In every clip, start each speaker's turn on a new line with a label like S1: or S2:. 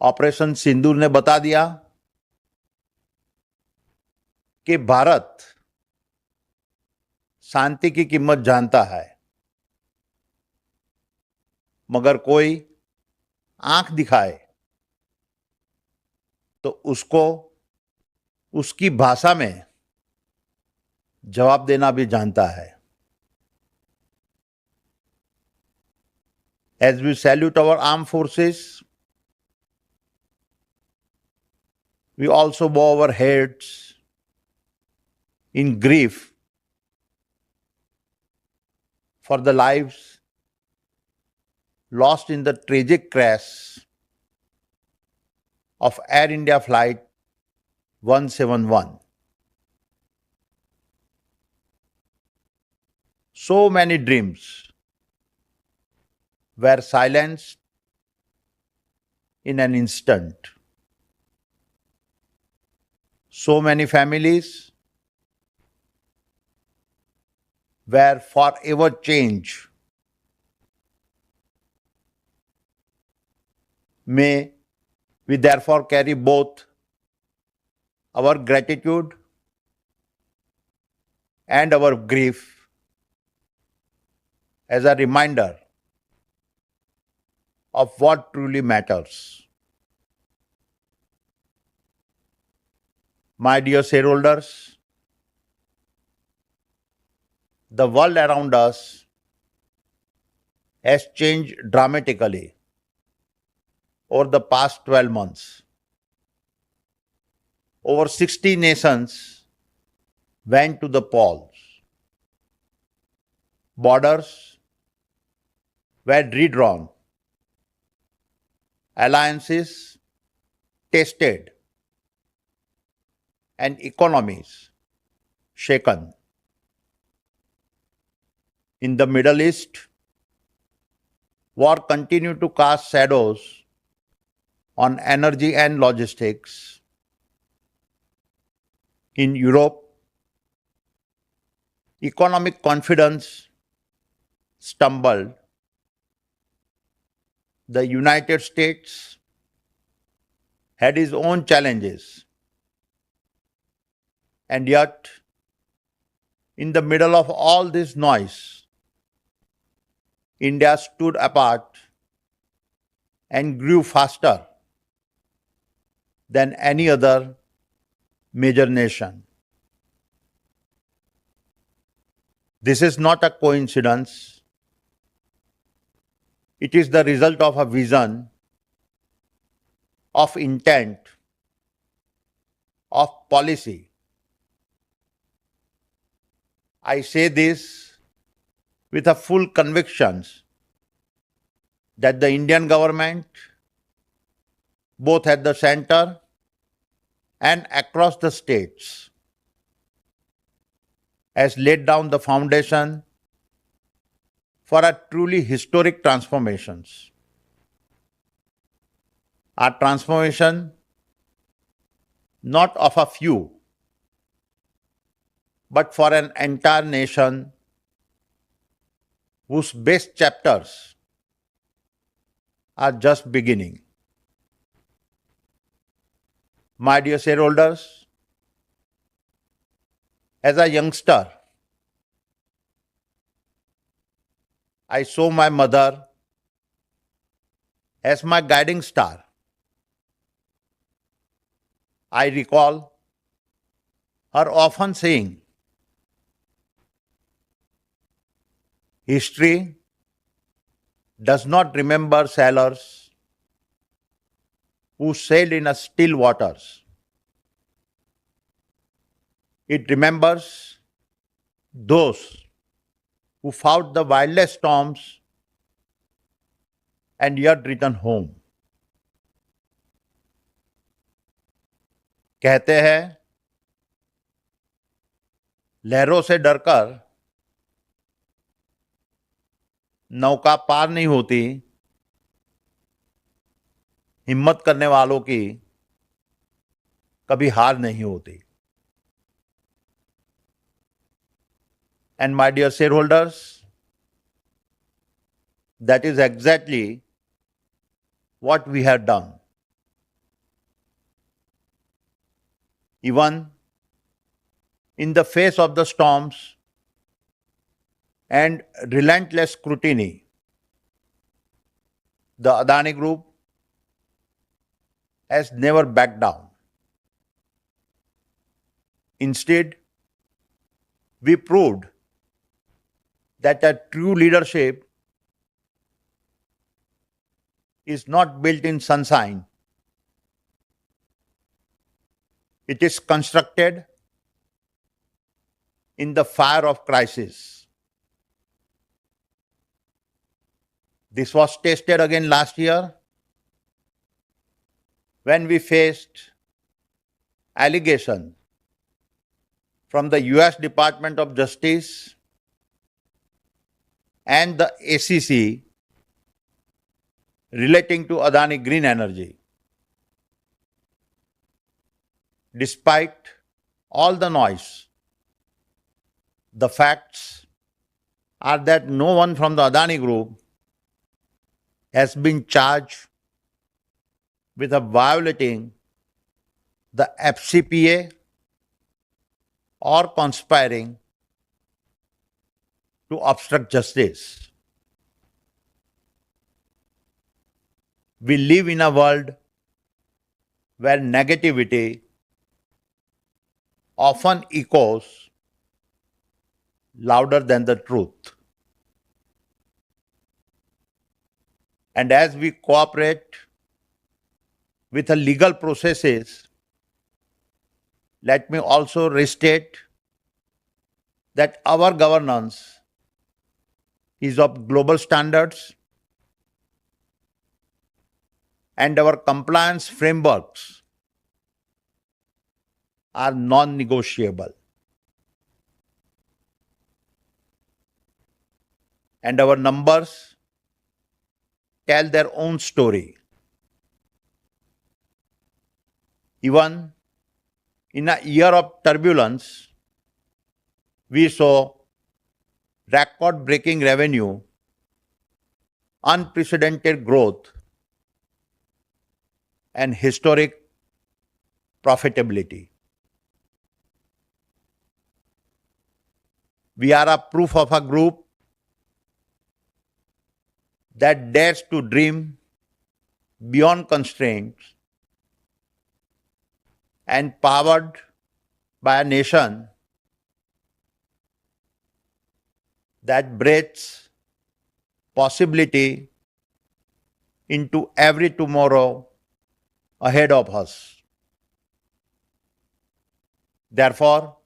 S1: Operation सिंदूर ने बता दिया कि भारत शांति की कीमत जानता है, मगर कोई आंख दिखाए तो उसको उसकी भाषा में जवाब देना भी जानता है। As we salute our armed forces, we also bow our heads in grief for the lives lost in the tragic crash of Air India Flight 171. So many dreams were silenced in an instant. So many families were forever changed. May we therefore carry both our gratitude and our grief as a reminder of what truly matters. My dear shareholders, the world around us has changed dramatically over the past 12 months. Over 60 nations went to the polls. Borders were redrawn. Alliances tested and economies shaken. In the Middle East, war continued to cast shadows on energy and logistics. In Europe, economic confidence stumbled. The United States had its own challenges. And yet, in the middle of all this noise, India stood apart and grew faster than any other major nation. This is not a coincidence. It is the result of a vision, of intent, of policy. I say this with a full conviction that the Indian government, both at the center and across the states, has laid down the foundation for a truly historic transformations. A transformation not of a few, but for an entire nation whose best chapters are just beginning. My dear shareholders, as a youngster, I saw my mother as my guiding star. I recall her often saying, "History does not remember sailors who sailed in a still waters. It remembers those who fought the wildest storms and yet returned home." कहते हैं, लहरों से डरकर नौका पार नहीं होती, हिम्मत करने वालों की कभी हार नहीं होती. And my dear shareholders, that is exactly what we have done. Even in the face of the storms and relentless scrutiny, the Adani Group has never backed down. Instead, we proved that a true leadership is not built in sunshine. It is constructed in the fire of crisis. This was tested again last year when we faced allegations from the US Department of Justice and the ACC relating to Adani Green Energy. Despite all the noise, the facts are that no one from the Adani Group has been charged with violating the FCPA or conspiring to obstruct justice. We live in a world where negativity often echoes louder than the truth. And as we cooperate with the legal processes, let me also restate that our governance is of global standards and our compliance frameworks are non-negotiable. And our numbers tell their own story. Even in a year of turbulence, we saw record-breaking revenue, unprecedented growth, and historic profitability. We are a proof of a group that dares to dream beyond constraints and powered by a nation that breathes possibility into every tomorrow ahead of us. Therefore,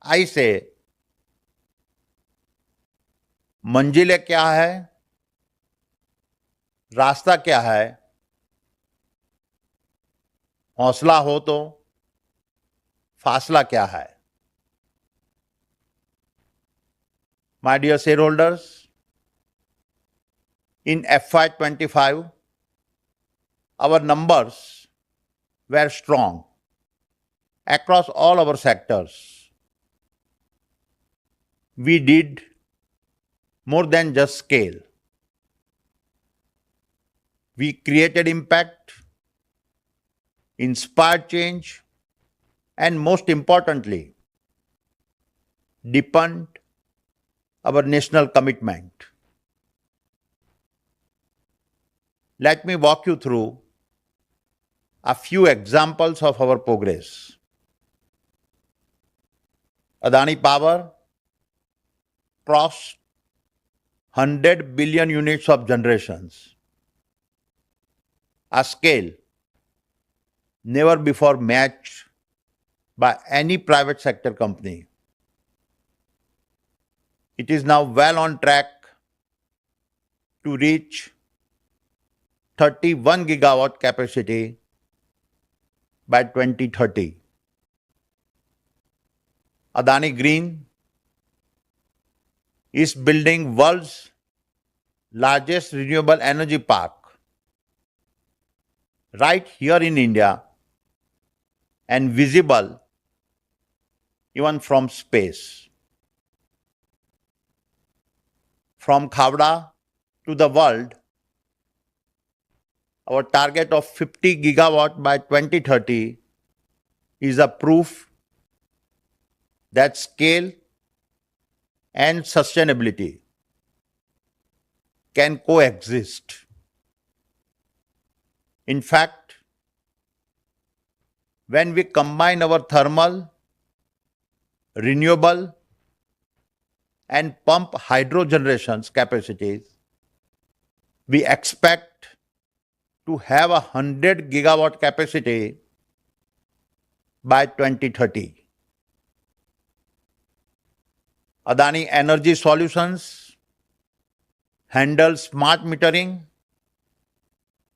S1: I say, मंजिलें क्या है, रास्ता क्या है, हौसला हो तो फासला क्या है. My dear shareholders, in FY25, our numbers were strong across all our sectors. We did more than just scale. We created impact, inspired change, and most importantly, deepened our national commitment. Let me walk you through a few examples of our progress. Adani Power crossed 100 billion units of generations, a scale never before matched by any private sector company. It is now well on track to reach 31 gigawatt capacity by 2030. Adani Green is building world's largest renewable energy park right here in India and visible even from space. From Khavda to the world, our target of 50 gigawatt by 2030 is a proof that scale and sustainability can coexist. In fact, when we combine our thermal, renewable, and pump hydro generations capacities, we expect to have 100 gigawatt capacity by 2030. Adani Energy Solutions handle smart metering,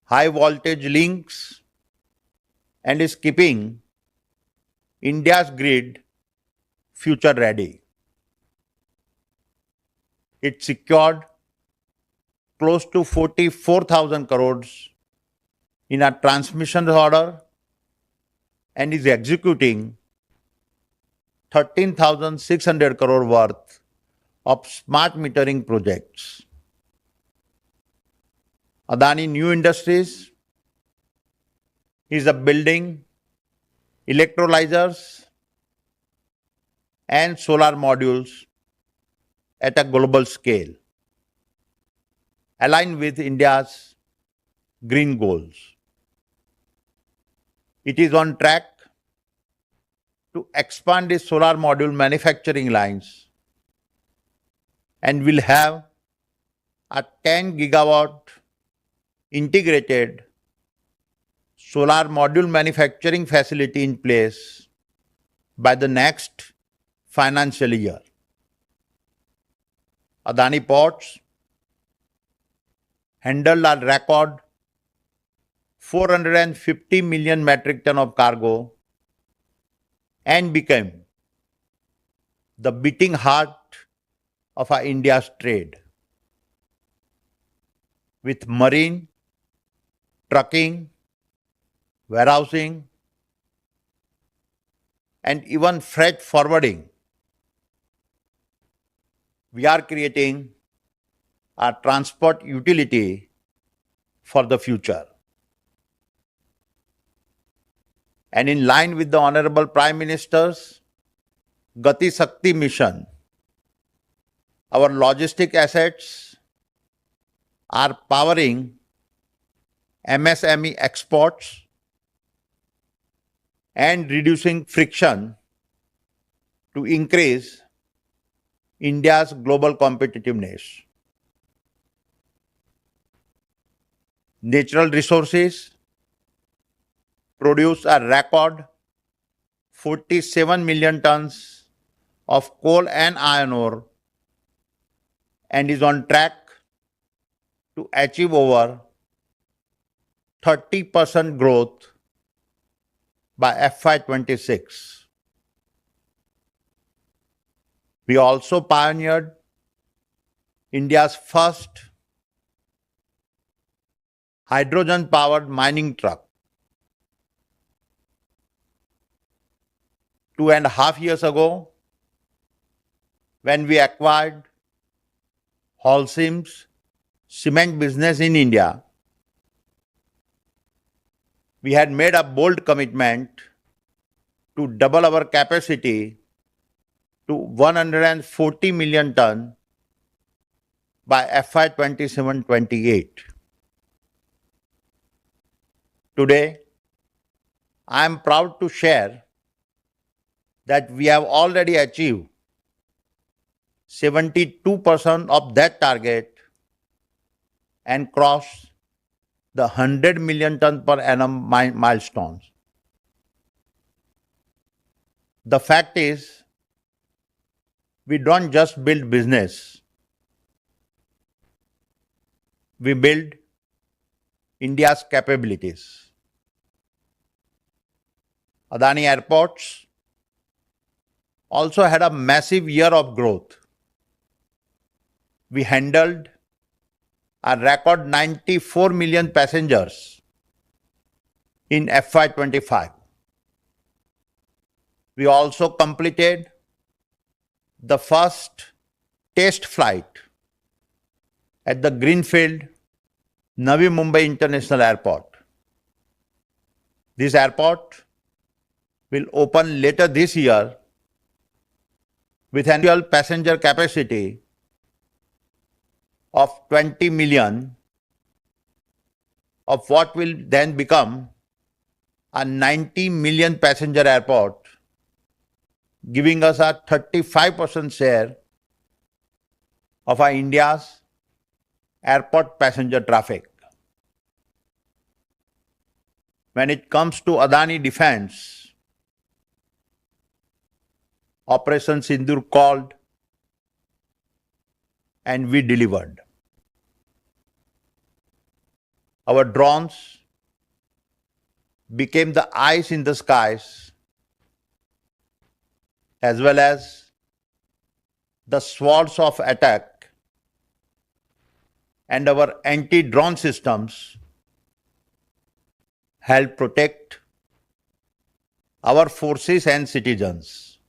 S1: high voltage links, and is keeping India's grid future ready. It secured close to 44,000 crores in a transmission order and is executing 13,600 crore worth of smart metering projects. Adani New Industries is building electrolyzers and solar modules at a global scale, aligned with India's green goals. It is on track to expand its solar module manufacturing lines and will have a 10 gigawatt integrated solar module manufacturing facility in place by the next financial year. Adani Ports handled a record 450 million metric ton of cargo and became the beating heart of India's trade. With marine, trucking, warehousing, and even freight forwarding, we are creating a transport utility for the future. And in line with the Honorable Prime Minister's Gati Shakti mission, our logistic assets are powering MSME exports and reducing friction to increase India's global competitiveness. Natural resources produce a record 47 million tons of coal and iron ore and is on track to achieve over 30% growth by FY26. We also pioneered India's first hydrogen-powered mining truck. 2.5 years ago, when we acquired Holcim's cement business in India, we had made a bold commitment to double our capacity to 140 million ton by FY27-28. Today, I am proud to share that we have already achieved 72% of that target and crossed the 100 million ton per annum milestones. The fact is, we don't just build business, we build India's capabilities. Adani Airports also had a massive year of growth. We handled a record 94 million passengers in FY25. We also completed the first test flight at the Greenfield Navi Mumbai International Airport. This airport will open later this year with an annual passenger capacity of 20 million, of what will then become a 90 million passenger airport, giving us a 35% share of our India's airport passenger traffic. When it comes to Adani Defense, Operation Sindur called and we delivered. Our drones became the eyes in the skies as well as the swords of attack, and our anti-drone systems help protect our forces and citizens.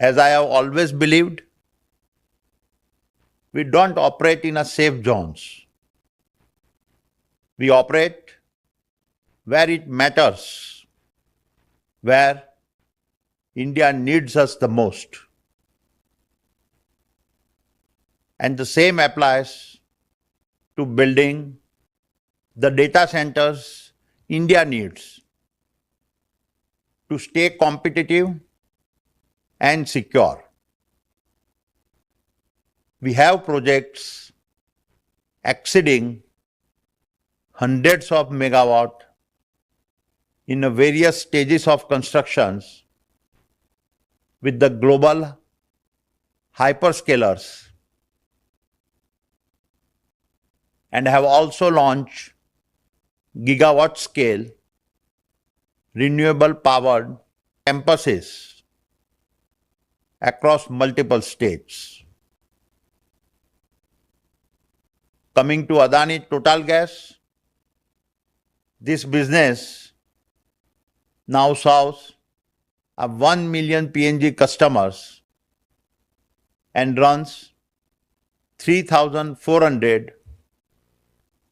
S1: As I have always believed, we don't operate in a safe zones. We operate where it matters, where India needs us the most. And the same applies to building the data centers India needs to stay competitive and secure. We have projects exceeding hundreds of megawatt in various stages of constructions with the global hyperscalers, and have also launched gigawatt scale renewable powered campuses across multiple states. Coming to Adani Total Gas, this business now serves 1 million PNG customers and runs 3,400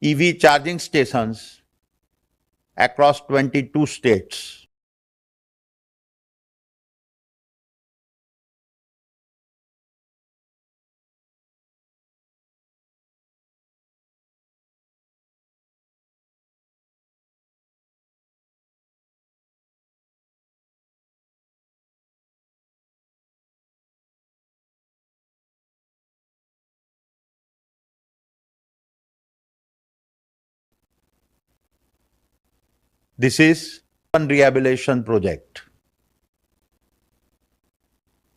S1: EV charging stations across 22 states. This is one rehabilitation project.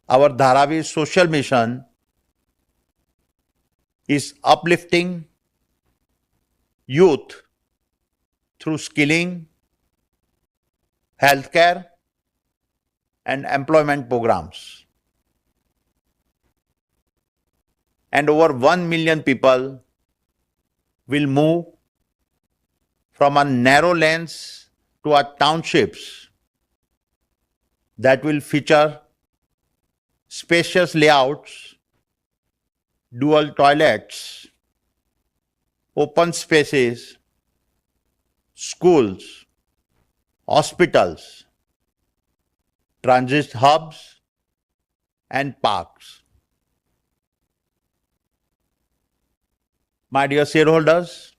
S1: Our Dharavi social mission is uplifting youth through skilling, healthcare, and employment programs. And over 1 million people will move from a narrow lanes to our townships that will feature spacious layouts, dual toilets, open spaces, schools, hospitals, transit hubs, and parks. My dear shareholders,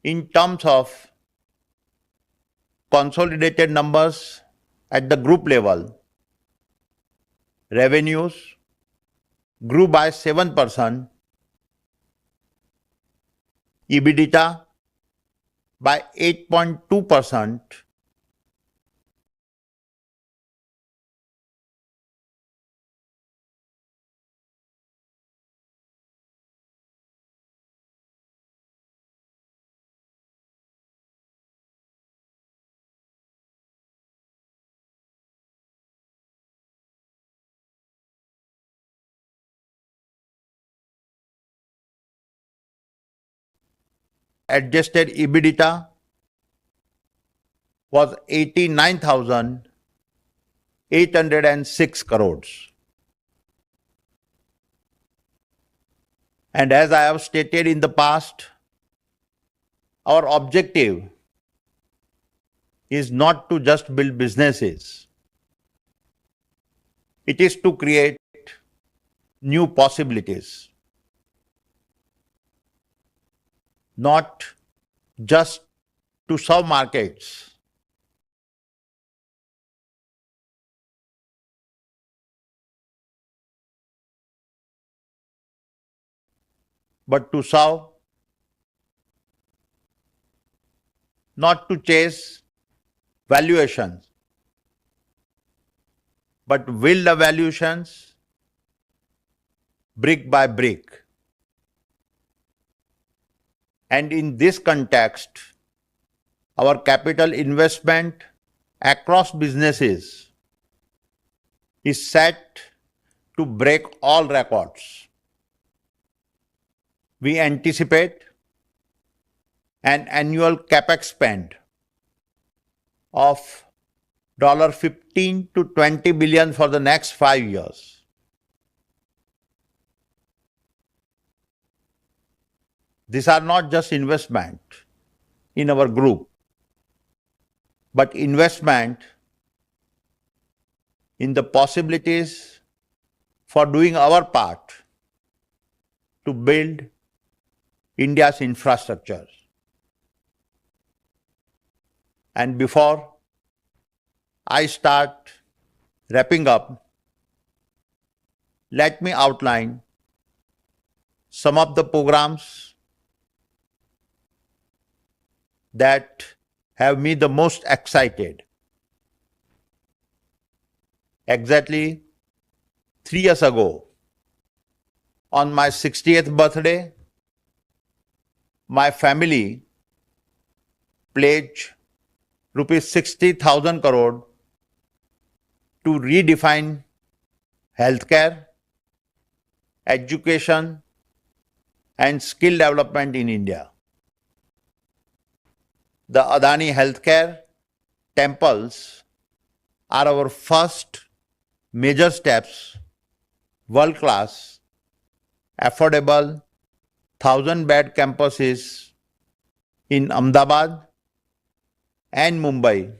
S1: in terms of consolidated numbers at the group level, revenues grew by 7%, EBITDA by 8.2%, adjusted EBITDA was 89,806 crores. And as I have stated in the past, Our objective is not to just build businesses. It is to create new possibilities, not just to serve markets, but to serve, not to chase valuations, but build the valuations brick by brick. And in this context, our capital investment across businesses is set to break all records. We anticipate an annual capex spend of $15 to $20 billion for the next 5 years. These are not just investment in our group, but investment in the possibilities for doing our part to build India's infrastructure. And before I start wrapping up, let me outline some of the programs that have me the most excited. Exactly 3 years ago, on my 60th birthday, my family pledged rupees 60,000 crore to redefine healthcare, education, and skill development in India. The Adani Healthcare temples are our first major steps, world-class, affordable, 1,000-bed campuses in Ahmedabad and Mumbai